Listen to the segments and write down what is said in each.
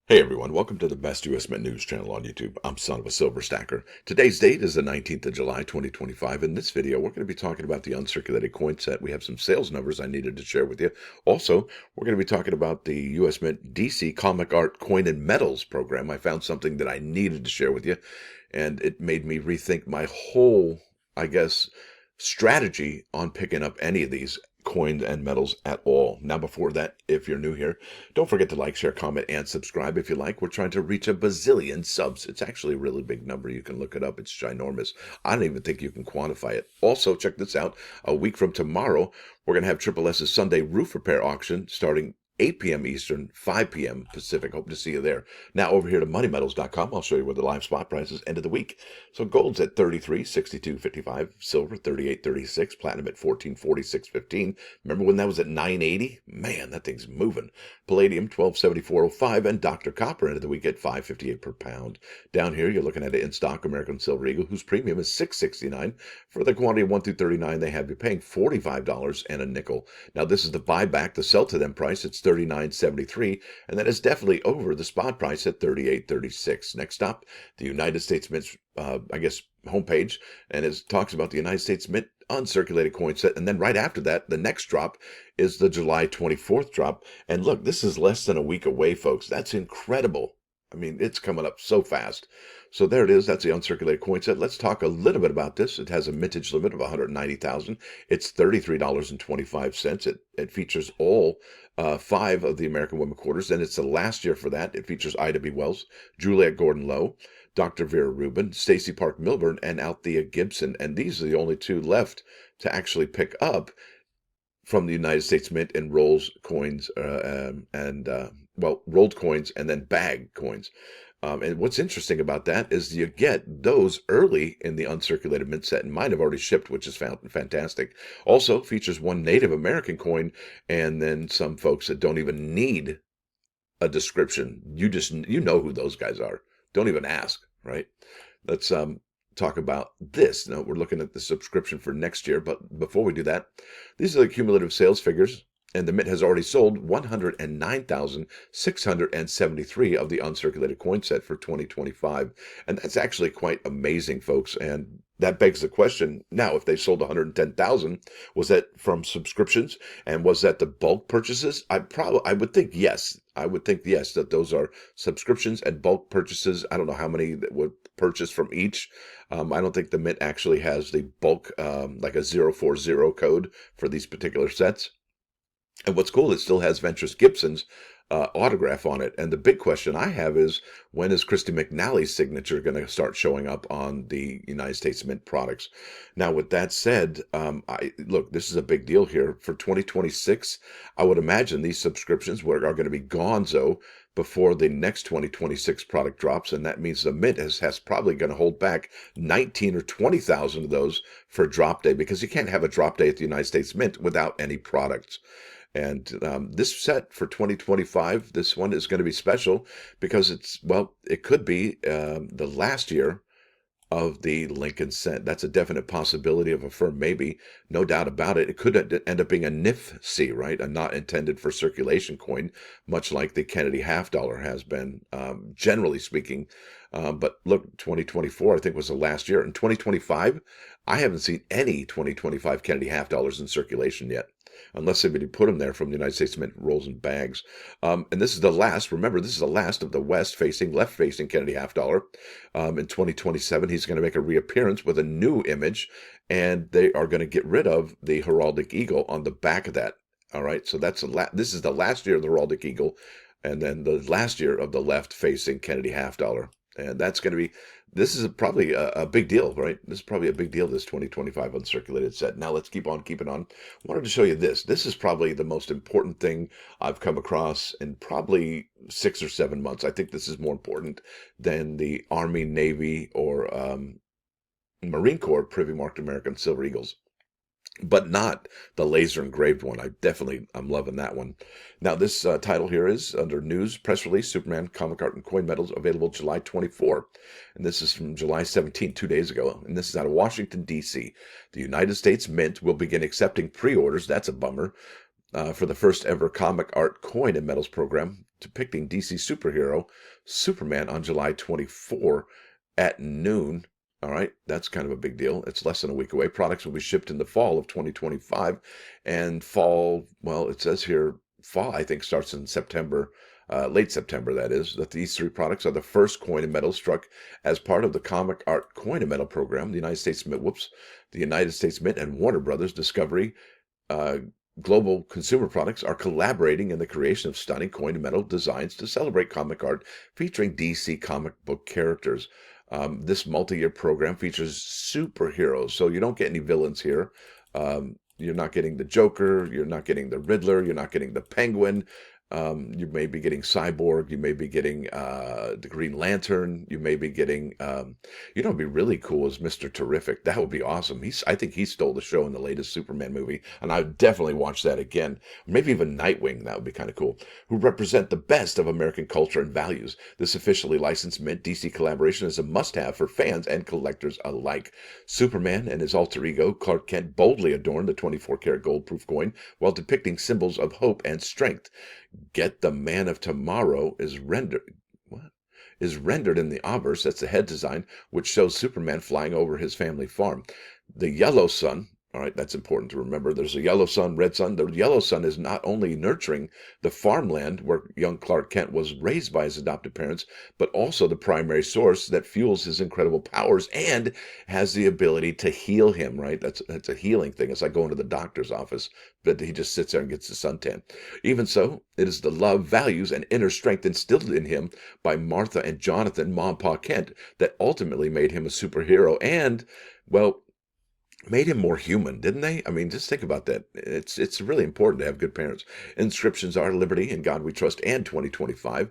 Hey everyone, welcome to the best US Mint news channel on YouTube. I'm Sonofasilverstacker. Today's date is the 19th of July, 2025. In this video, we're going to be talking about the Uncirculated Coin Set. We have some sales numbers I needed to share with you. Also, we're going to be talking about the US Mint DC Comic Art Coin and Metals program. I found something that I needed to share with you, and it made me rethink my whole, strategy on picking up any of these coins and metals at all. Now, before that, if you're new here, don't forget to like, share, comment, and subscribe if you like. We're trying to reach a bazillion subs. It's actually a really big number. You can look it up. It's ginormous. I don't even think you can quantify it. Also, check this out. A week from tomorrow, we're going to have Triple S's Sunday roof repair auction starting 8 p.m. Eastern, 5 p.m. Pacific. Hope to see you there. Now over here to moneymetals.com, I'll show you where the live spot price is end of the week. So gold's at 33.62.55, silver 38.36, platinum at 14.46.15. Remember when that was at 980? Man, that thing's moving. Palladium 12.74.05, and Dr. Copper end of the week at 5.58 per pound. Down here, you're looking at an in-stock American Silver Eagle, whose premium is $6.69. For the quantity of 1 through 39, they have you paying $45 and a nickel. Now this is the buyback, the sell to them price. It's $39.73, and that is definitely over the spot price at $38.36. Next up, the United States Mint's, homepage, and it talks about the United States Mint Uncirculated Coin Set, and then right after that, the next drop is the July 24th drop. And look, this is less than a week away, folks. That's incredible. I mean, it's coming up so fast. So there it is. That's the Uncirculated Coin Set. Let's talk a little bit about this. It has a mintage limit of 190,000. It's $33.25. It features all 5 of the American Women Quarters, and it's the last year for that. It features Ida B. Wells, Juliette Gordon-Lowe, Dr. Vera Rubin, Stacey Park Milburn, and Althea Gibson. And these are the only 2 left to actually pick up from the United States Mint in rolls coins rolled coins and then bag coins. And what's interesting about that is you get those early in the Uncirculated Mint set, and mine have already shipped, which is fantastic. Also features 1 Native American coin, and then some folks that don't even need a description. You know who those guys are. Don't even ask, right? Let's talk about this. Now we're looking at the subscription for next year, but before we do that, these are the cumulative sales figures. And the Mint has already sold 109,673 of the Uncirculated Coin Set for 2025. And that's actually quite amazing, folks. And that begs the question, now, if they sold 110,000, was that from subscriptions? And was that the bulk purchases? I would think yes. I would think yes, that those are subscriptions and bulk purchases. I don't know how many that were purchased from each. I don't think the Mint actually has the bulk, like a 040 code for these particular sets. And what's cool, it still has Ventress Gibson's autograph on it. And the big question I have is, when is Christy McNally's signature going to start showing up on the United States Mint products? Now, with that said, look, this is a big deal here. For 2026, I would imagine these subscriptions are going to be gonzo before the next 2026 product drops, and that means the Mint has probably going to hold back 19 or 20,000 of those for drop day, because you can't have a drop day at the United States Mint without any products. And this set for 2025, this one is going to be special because it could be the last year of the Lincoln set. That's a definite possibility of a firm, maybe, no doubt about it. It could end up being a NIF-C, right? A not intended for circulation coin, much like the Kennedy half dollar has been, generally speaking. But look, 2024, I think, was the last year. In 2025, I haven't seen any 2025 Kennedy half dollars in circulation yet, unless somebody put them there from the United States Mint rolls and bags. And this is the last, remember, this is the last of the left-facing Kennedy half dollar. In 2027, he's going to make a reappearance with a new image, and they are going to get rid of the heraldic eagle on the back of that. All right, so this is the last year of the heraldic eagle, and then the last year of the left-facing Kennedy half dollar. And that's going to be, this is probably a big deal, right? This is probably a big deal, this 2025 Uncirculated set. Now let's keep on keeping on. I wanted to show you this. This is probably the most important thing I've come across in probably 6 or 7 months. I think this is more important than the Army, Navy, or Marine Corps Privy Marked American Silver Eagles, but not the laser engraved one. I'm loving that one. Now, this title here is under news, press release, Superman, comic art, and coin metals available July 24. And this is from July 17, 2 days ago. And this is out of Washington, D.C. The United States Mint will begin accepting pre-orders. That's a bummer. For the first ever comic art coin and metals program. depicting DC superhero Superman on July 24 at noon. All right, that's kind of a big deal. It's less than a week away. Products will be shipped in the fall of 2025. And fall, well, it says here, fall, I think, starts in September, late September, that is, that these three products are the first coin and metal struck as part of the comic art coin and metal program. The United States Mint, the United States Mint and Warner Brothers Discovery Global Consumer Products are collaborating in the creation of stunning coin and metal designs to celebrate comic art featuring DC comic book characters. This multi-year program features superheroes, so you don't get any villains here. You're not getting the Joker, you're not getting the Riddler, you're not getting the Penguin. You may be getting Cyborg, you may be getting the Green Lantern, you may be getting, you know, it'd be really cool is Mr. Terrific. That would be awesome. I think he stole the show in the latest Superman movie, and I would definitely watch that again. Maybe even Nightwing, that would be kind of cool. Who represent the best of American culture and values. This officially licensed Mint DC collaboration is a must-have for fans and collectors alike. Superman and his alter ego, Clark Kent, boldly adorn the 24-karat gold-proof coin while depicting symbols of hope and strength. Get the Man of Tomorrow is rendered in the obverse. That's the head design, which shows Superman flying over his family farm. The yellow sun, all right, that's important to remember. There's a yellow sun, red sun. The yellow sun is not only nurturing the farmland where young Clark Kent was raised by his adopted parents, but also the primary source that fuels his incredible powers and has the ability to heal him, right? That's a healing thing. It's like going to the doctor's office, but he just sits there and gets the suntan. Even so, it is the love, values, and inner strength instilled in him by Martha and Jonathan, Mom and Pa Kent, that ultimately made him a superhero and, well, made him more human, didn't they? I mean, just think about that. It's really important to have good parents. Inscriptions are Liberty, In God We Trust, and 2025.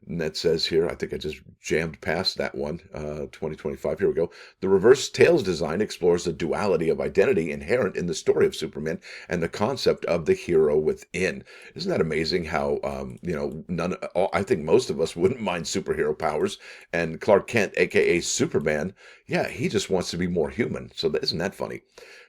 And that says here, I think I just jammed past that one, 2025. Here we go. The reverse tails design explores the duality of identity inherent in the story of Superman and the concept of the hero within. Isn't that amazing how, I think most of us wouldn't mind superhero powers. And Clark Kent, a.k.a. Superman, yeah, he just wants to be more human. So isn't that funny?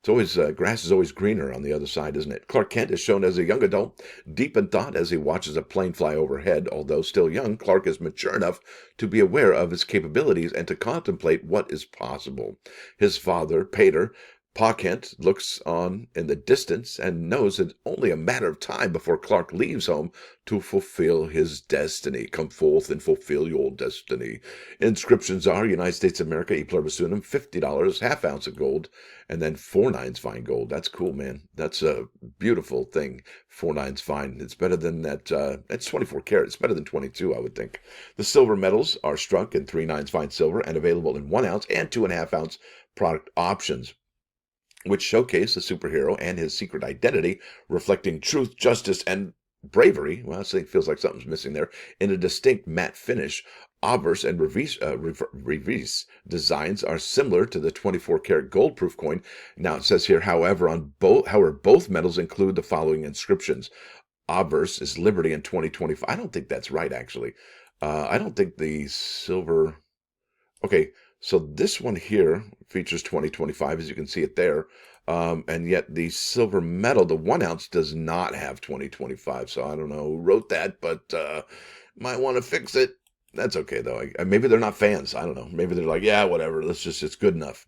It's always, grass is always greener on the other side, isn't it? Clark Kent is shown as a young adult, deep in thought as he watches a plane fly overhead. Although still young, Clark is mature enough to be aware of his capabilities and to contemplate what is possible. His father, Pater, Pa Kent, looks on in the distance and knows it's only a matter of time before Clark leaves home to fulfill his destiny. Come forth and fulfill your destiny. Inscriptions are United States of America, e pluribus unum, $50, half ounce of gold, and then 4/9 fine gold. That's cool, man. That's a beautiful thing. 4/9 fine. It's better than that. It's 24 karat. It's better than 22, I would think. The silver medals are struck in 3/9 fine silver and available in 1 ounce and 2.5 ounce product options, which showcase the superhero and his secret identity, reflecting truth, justice, and bravery. Well, it feels like something's missing there. In a distinct matte finish, obverse and reverse designs are similar to the 24-karat gold-proof coin. Now it says here, however, both medals include the following inscriptions. Obverse is Liberty in 2025. I don't think that's right, actually. I don't think the silver. Okay. So this one here features 2025, as you can see it there. And yet the silver medal, the 1 ounce, does not have 2025. So I don't know who wrote that, but might want to fix it. That's okay, though. Maybe they're not fans. I don't know. Maybe they're like, yeah, whatever. It's good enough.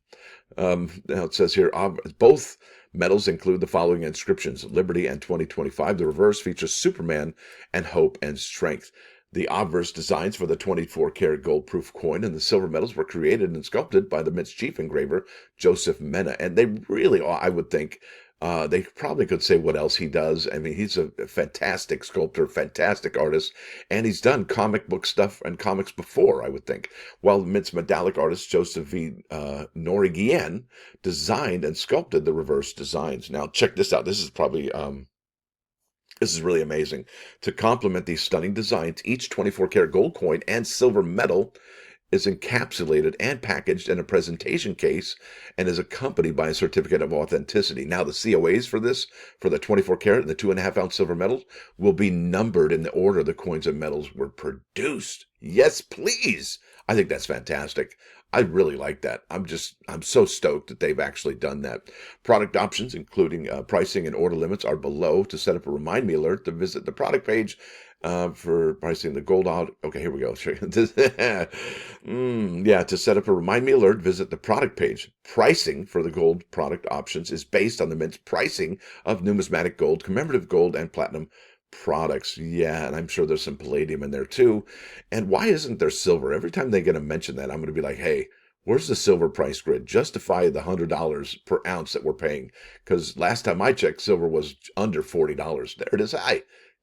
Now it says here, both medals include the following inscriptions: Liberty and 2025. The reverse features Superman and hope and strength. The obverse designs for the 24-karat gold-proof coin and the silver medals were created and sculpted by the Mint's chief engraver, Joseph Mena. And they really are, I would think, they probably could say what else he does. I mean, he's a fantastic sculptor, fantastic artist, and he's done comic book stuff and comics before, I would think. While the Mint's medallic artist, Joseph V. Noriguien, designed and sculpted the reverse designs. Now, check this out. This is probably... This is really amazing. To complement these stunning designs, each 24-karat gold coin and silver medal is encapsulated and packaged in a presentation case and is accompanied by a certificate of authenticity. Now, the COAs for this, for the 24-karat and the 2.5 ounce silver medals, will be numbered in the order the coins and medals were produced. Yes, please. I think that's fantastic. I really like that. I'm so stoked that they've actually done that. Product options, including pricing and order limits, are below. To set up a remind me alert to visit the product page for pricing the gold out. Okay, here we go. Yeah, to set up a remind me alert, visit the product page. Pricing for the gold product options is based on the Mint's pricing of numismatic gold, commemorative gold, and platinum products. Yeah, and I'm sure there's some palladium in there too. And why isn't there silver? Every time they're going to mention that, I'm going to be like, hey, where's the silver price grid? Justify the $100 per ounce that we're paying. Because last time I checked, silver was under $40. There it is.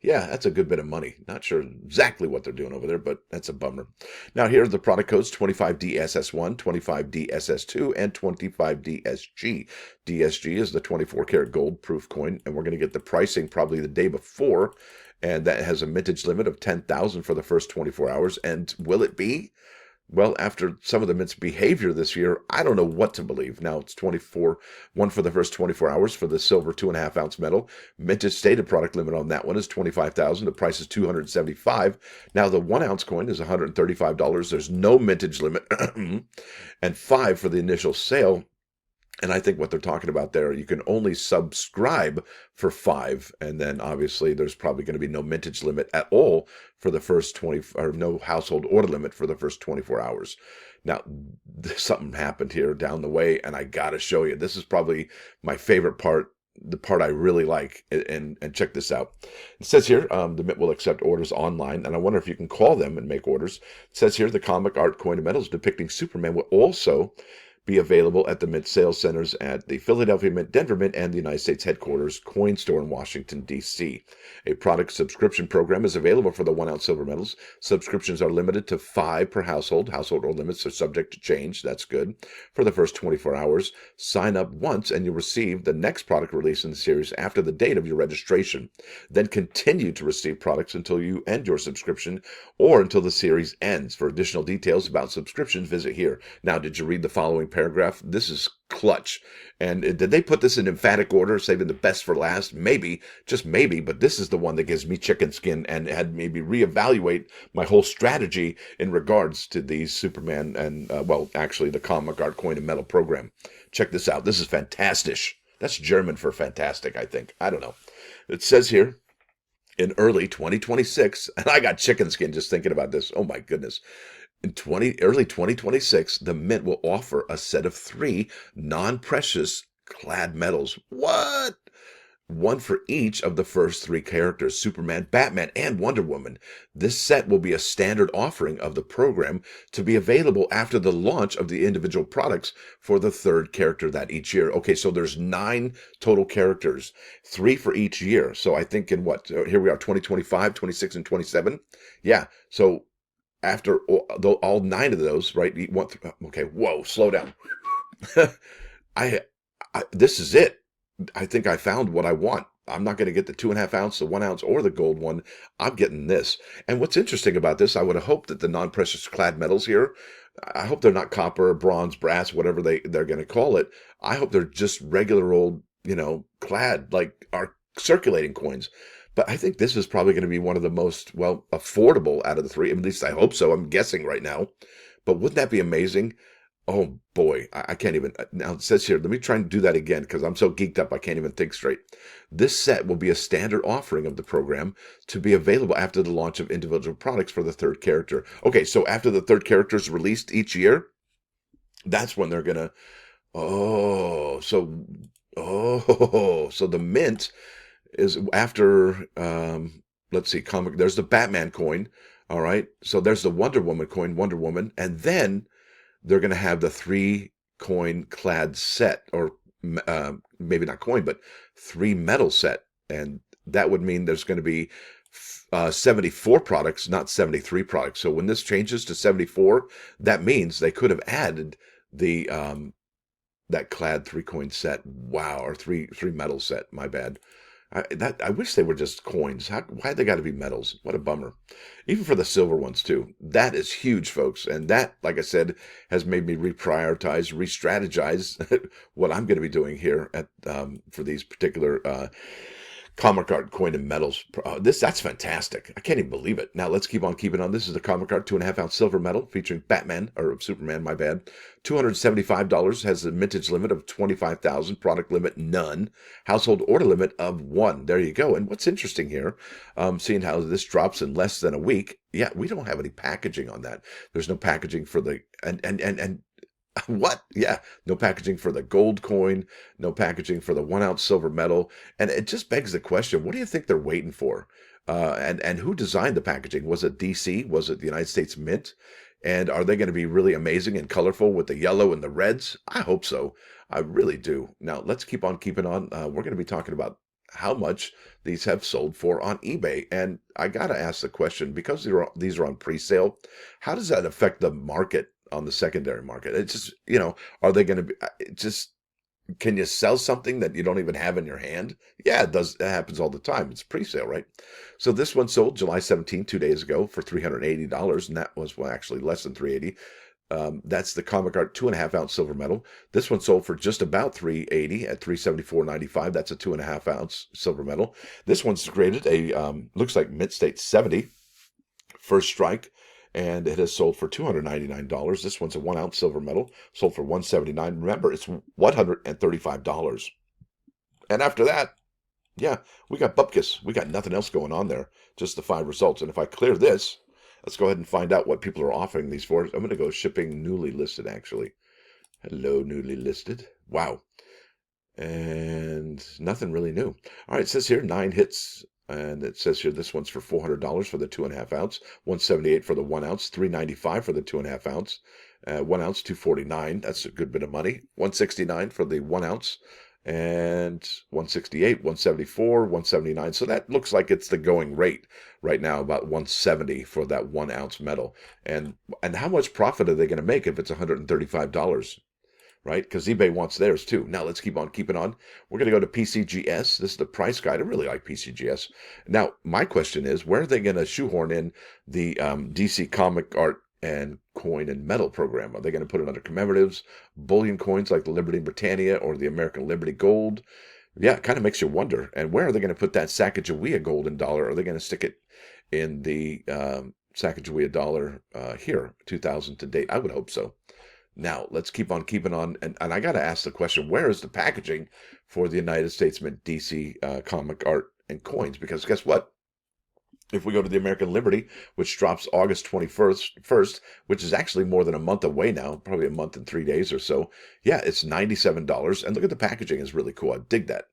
Yeah, that's a good bit of money. Not sure exactly what they're doing over there, but that's a bummer. Now, here are the product codes: 25DSS1, 25DSS2, and 25DSG. DSG is the 24-karat gold proof coin, and we're going to get the pricing probably the day before, and that has a mintage limit of 10,000 for the first 24 hours. And will it be? Well, after some of the Mint's behavior this year, I don't know what to believe. Now it's 1 for the first 24 hours for the silver 2.5 ounce metal. Mintage stated product limit on that one is 25,000. The price is 275. Now the 1 ounce coin is $135. There's no mintage limit, and 5 for the initial sale. And I think what they're talking about there, you can only subscribe for 5. And then obviously there's probably going to be no mintage limit at all for the first 20, or no household order limit for the first 24 hours. Now, something happened here down the way, and I got to show you. This is probably my favorite part, the part I really like. And check this out. It says here, the Mint will accept orders online, and I wonder if you can call them and make orders. It says here, the comic art coin and medals depicting Superman will also be available at the Mint sales centers at the Philadelphia Mint, Denver Mint, and the United States headquarters coin store in Washington, D.C. A product subscription program is available for the 1 ounce silver medals. Subscriptions are limited to 5 per household. Household order limits are subject to change. That's good. For the first 24 hours, sign up once and you'll receive the next product release in the series after the date of your registration. Then continue to receive products until you end your subscription or until the series ends. For additional details about subscriptions, visit here. Now, did you read the following paragraph? This is clutch. And did they put this in emphatic order, saving the best for last? Maybe, just maybe, but this is the one that gives me chicken skin and had maybe reevaluate my whole strategy in regards to these Superman and, well, actually the comic art coin and metal program. Check this out. This is fantastic. That's German for fantastic, I think. I don't know. It says here, in early 2026, and I got chicken skin just thinking about this. Oh my goodness. In early 2026, the Mint will offer a set of 3 non-precious clad medals. What? 1 for each of the first 3 characters, Superman, Batman, and Wonder Woman. This set will be a standard offering of the program to be available after the launch of the individual products for the 3rd character that each year. Okay, so there's 9 total characters, 3 for each year. So I think in what, here we are, 2025, 26, and 27. Yeah, so after all 9 of those, right? Okay, whoa, slow down. This is it. I think I found what I want. I'm not going to get the 2.5 ounce, the 1 ounce, or the gold one. I'm getting this. And what's interesting about this, I would have hoped that the non-precious clad metals here, I hope they're not copper, bronze, brass, whatever they're going to call it. I hope they're just regular old, clad, like our circulating coins. But I think this is probably going to be one of the most, well, affordable out of the 3. At least I hope so. I'm guessing right now. But wouldn't that be amazing? Oh boy, I can't even. Now it says here, let me try and do that again because I'm so geeked up I can't even think straight. This set will be a standard offering of the program to be available after the launch of individual products for the 3rd character. Okay, so after the 3rd character is released each year, that's when they're going to, so the Mint is after, let's see, there's the Batman coin, all right? So there's the Wonder Woman coin, Wonder Woman, and then they're going to have the 3 coin clad set, or maybe not coin, but 3 metal set. And that would mean there's going to be 74 products, not 73 products. So when this changes to 74, that means they could have added the that clad 3 coin set. Wow, or three metal set. My bad. I wish they were just coins. Why they got to be metals? What a bummer. Even for the silver ones too. That is huge, folks. And that, like I said, has made me reprioritize, re-strategize what I'm going to be doing here at for these particular Comic art, coin and metals. That's fantastic. I can't even believe it. Now let's keep on keeping on. This is the comic art 2.5 ounce silver medal featuring Batman or Superman. My bad. $275 has a mintage limit of 25,000. Product limit none. Household order limit of 1. There you go. And what's interesting here, seeing how this drops in less than a week. Yeah, we don't have any packaging on that. There's no packaging for the and what? Yeah, no packaging for the gold coin, no packaging for the 1 ounce silver medal, and it just begs the question: what do you think they're waiting for? And who designed the packaging? Was it DC? Was it the United States Mint? And are they going to be really amazing and colorful with the yellow and the reds? I hope so. I really do. Now let's keep on keeping on. We're going to be talking about how much these have sold for on eBay, and I got to ask the question because these are on pre-sale. How does that affect the market on the secondary market? It's just, are they going to be just, can you sell something that you don't even have in your hand? Yeah, it does. It happens all the time. It's pre-sale, right? So this one sold July 17, 2 days ago for $380. And that was, well, actually less than $380. That's the comic art 2.5 ounce silver medal. This one sold for just about $380 at $374.95. That's a 2.5 ounce silver medal. This one's graded looks like mint state 70, first strike, and it has sold for $299. This one's a 1 ounce silver medal, sold for $179. Remember, it's $135. And after that, yeah, we got bupkis. We got nothing else going on there, just the 5 results. And if I clear this, let's go ahead and find out what people are offering these for. I'm going to go shipping newly listed, actually. Hello, newly listed. Wow. And nothing really new. All right, it says here 9 hits. And it says here this one's for $400 for the 2.5 ounce, $178 for the 1 ounce, $395 for the 2.5 ounce, 1 ounce, $249. That's a good bit of money. $169 for the 1 ounce, and $168, $174, $179. So that looks like it's the going rate right now, about $170 for that 1 ounce metal. And how much profit are they going to make if it's $135? Right? Because eBay wants theirs too. Now let's keep on keeping on. We're going to go to PCGS. This is the price guide. I really like PCGS. Now, my question is, where are they going to shoehorn in the DC comic art and coin and metal program? Are they going to put it under commemoratives, bullion coins like the Liberty Britannia or the American Liberty Gold? Yeah, it kind of makes you wonder. And where are they going to put that Sacagawea golden dollar? Are they going to stick it in the Sacagawea dollar here, 2000 to date? I would hope so. Now, let's keep on keeping on. And I got to ask the question, where is the packaging for the United States Mint DC comic art and coins? Because guess what? If we go to the American Liberty, which drops August 21st, which is actually more than a month away now, probably a month and 3 days or so. Yeah, it's $97. And look at the packaging. It's really cool. I dig that.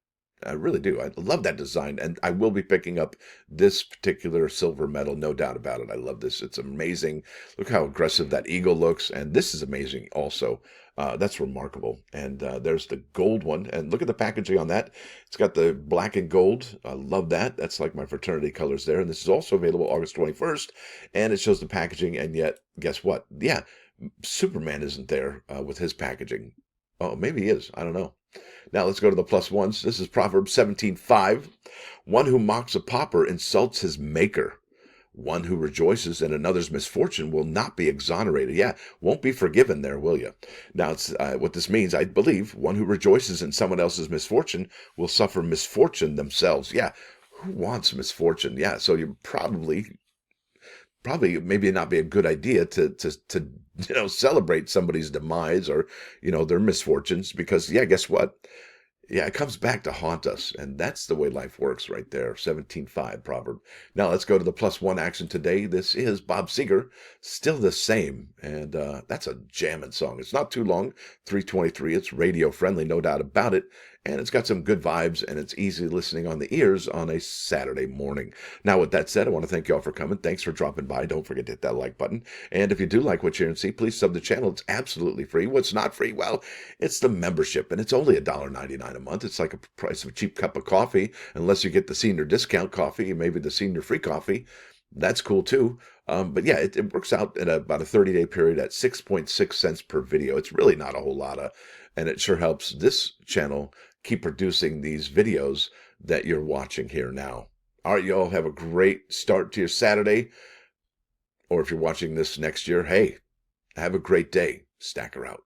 I really do. I love that design, and I will be picking up this particular silver medal, no doubt about it. I love this. It's amazing. Look how aggressive that eagle looks, and this is amazing also. That's remarkable. And there's the gold one, and look at the packaging on that. It's got the black and gold. I love that. That's like my fraternity colors there, and this is also available August 21st, and it shows the packaging, and yet, guess what? Yeah, Superman isn't there with his packaging. Oh, maybe he is. I don't know. Now let's go to the plus ones. This is Proverb 17:5. One who mocks a pauper insults his maker. One who rejoices in another's misfortune will not be exonerated. Yeah, won't be forgiven there, will you? Now, it's, what this means, I believe, one who rejoices in someone else's misfortune will suffer misfortune themselves. Yeah, who wants misfortune? Yeah, so you probably maybe not be a good idea to celebrate somebody's demise or their misfortunes, because yeah, guess what? Yeah, it comes back to haunt us, and that's the way life works right there. 17:5 proverb. Now let's go to the plus one action today. This is Bob Seger, Still the Same, and that's a jamming song. It's not too long, 3:23. It's radio friendly, no doubt about it, and it's got some good vibes, and it's easy listening on the ears on a Saturday morning. Now, with that said, I want to thank you all for coming. Thanks for dropping by. Don't forget to hit that like button, and if you do like what you hear and see, please sub the channel. It's absolutely free. What's not free? Well, it's the membership, and it's only $1.99 a month. It's like a price of a cheap cup of coffee, unless you get the senior discount coffee, maybe the senior free coffee. That's cool too. But yeah, it works out at about a 30-day period at 6.6 cents per video. It's really not a whole lot and it sure helps this channel keep producing these videos that you're watching here now. All right, y'all have a great start to your Saturday. Or if you're watching this next year, hey, have a great day. Stacker out.